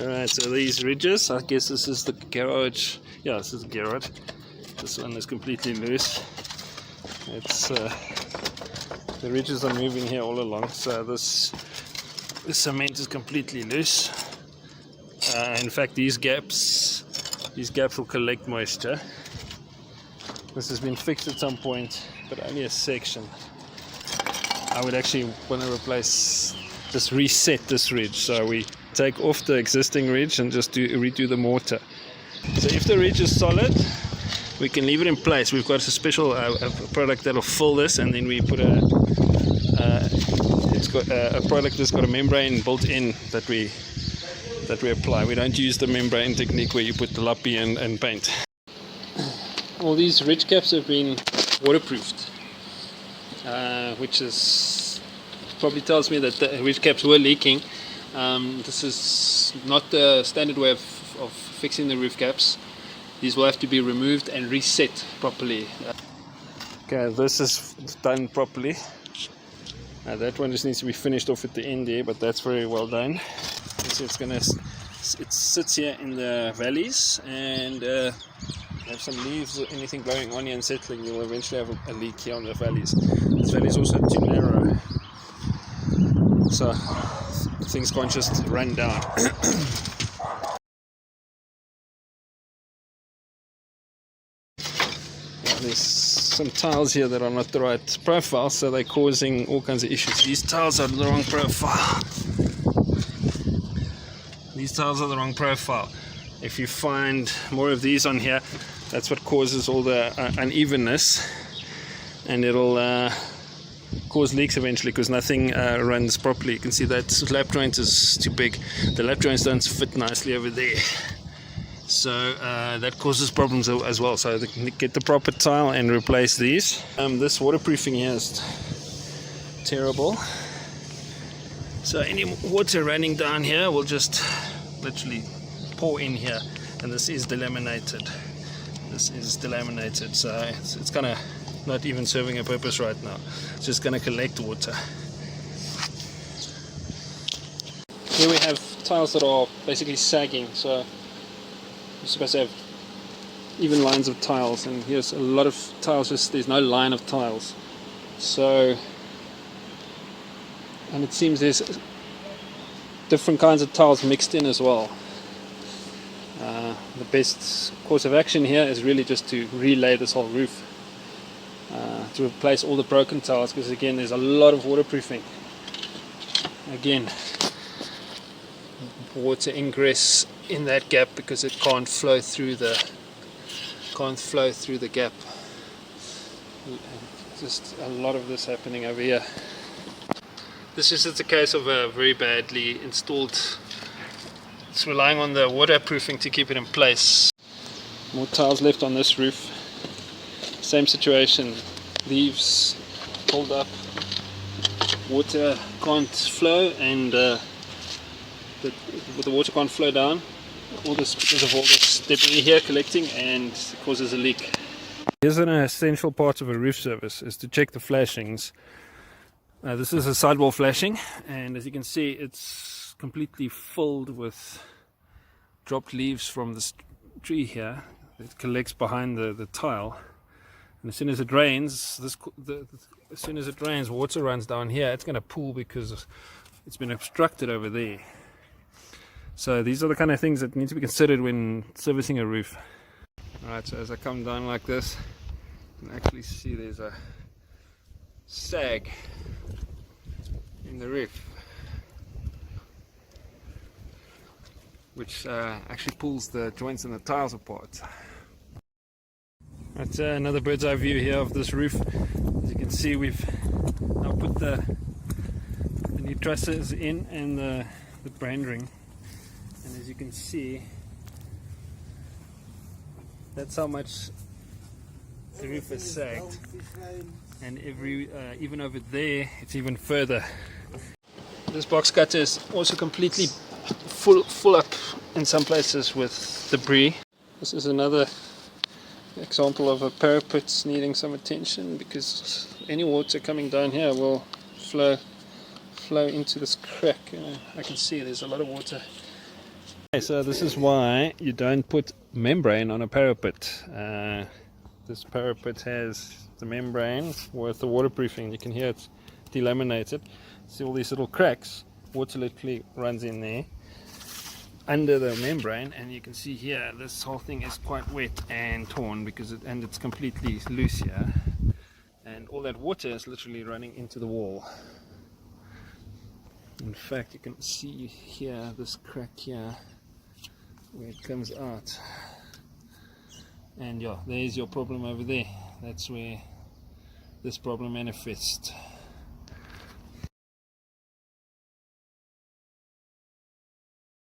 Alright, so these ridges, I guess this is the garage. Yeah, this is the garage. This one is completely loose. It's the ridges are moving here all along, so this cement is completely loose. In fact, these gaps will collect moisture. This has been fixed at some point, but only a section. I would actually want to just reset this ridge, so we take off the existing ridge and just redo the mortar. So if the ridge is solid, we can leave it in place. We've got a special a product that'll fill this, and then we put it's got a product that's got a membrane built in that we apply. We don't use the membrane technique where you put the lappy and paint. All these ridge caps have been waterproofed, which probably tells me that the ridge caps were leaking. This is not the standard way of fixing the roof caps. These will have to be removed and reset properly. Okay, this is done properly. That one just needs to be finished off at the end there, but that's very well done. So it sits here in the valleys, and have some leaves or anything blowing on here and settling, you'll eventually have a leak here on the valleys. This valley is also too narrow, so things can't just run down. There's some tiles here that are not the right profile, so they're causing all kinds of issues. These tiles are the wrong profile. These tiles are the wrong profile. If you find more of these on here, that's what causes all the unevenness, and it'll cause leaks eventually because nothing runs properly. You can see that lap joint is too big. The lap joints don't fit nicely over there, so that causes problems as well. So get the proper tile and replace these. This waterproofing here is terrible, so any water running down here will just literally pour in here, and this is delaminated. So it's kind of not even serving a purpose right now. It's just going to collect water. Here we have tiles that are basically sagging, so you're supposed to have even lines of tiles, and here's a lot of tiles, just there's no line of tiles. So, and it seems there's different kinds of tiles mixed in as well. The best course of action here is really just to relay this whole roof, to replace all the broken tiles, because again there's a lot of waterproofing. Again, water ingress in that gap because it can't flow through the gap. Just a lot of this happening over here. This is just a case of a very badly installed. It's relying on the waterproofing to keep it in place. More tiles left on this roof. Same situation. Leaves hold up. Water can't flow, and the water can't flow down. All this because of all this debris here collecting, and it causes a leak. Here's an essential part of a roof service: is to check the flashings. This is a sidewall flashing, and as you can see, it's completely filled with dropped leaves from this tree here. It collects behind the tile, and as soon as it rains, water runs down here. It's going to pool because it's been obstructed over there. So these are the kind of things that need to be considered when servicing a roof. Alright, so as I come down like this, you can actually see there's a sag in the roof, which actually pulls the joints and the tiles apart. That's another bird's eye view here of this roof. As you can see, we've now put the new trusses in and the brand ring, and as you can see, that's how much the roof is sagged, and even over there it's even further. This box cutter is also completely full up in some places with debris. This is another example of a parapet needing some attention, because any water coming down here will flow into this crack. I can see there's a lot of water Okay, so this is why you don't put membrane on a parapet. This parapet has the membrane with the waterproofing. You can hear it's delaminated. See all these little cracks. Water literally runs in there under the membrane, and you can see here this whole thing is quite wet and torn because it's completely loose here, and all that water is literally running into the wall. In fact, you can see here this crack here where it comes out, and yeah, there's your problem over there. That's where this problem manifests.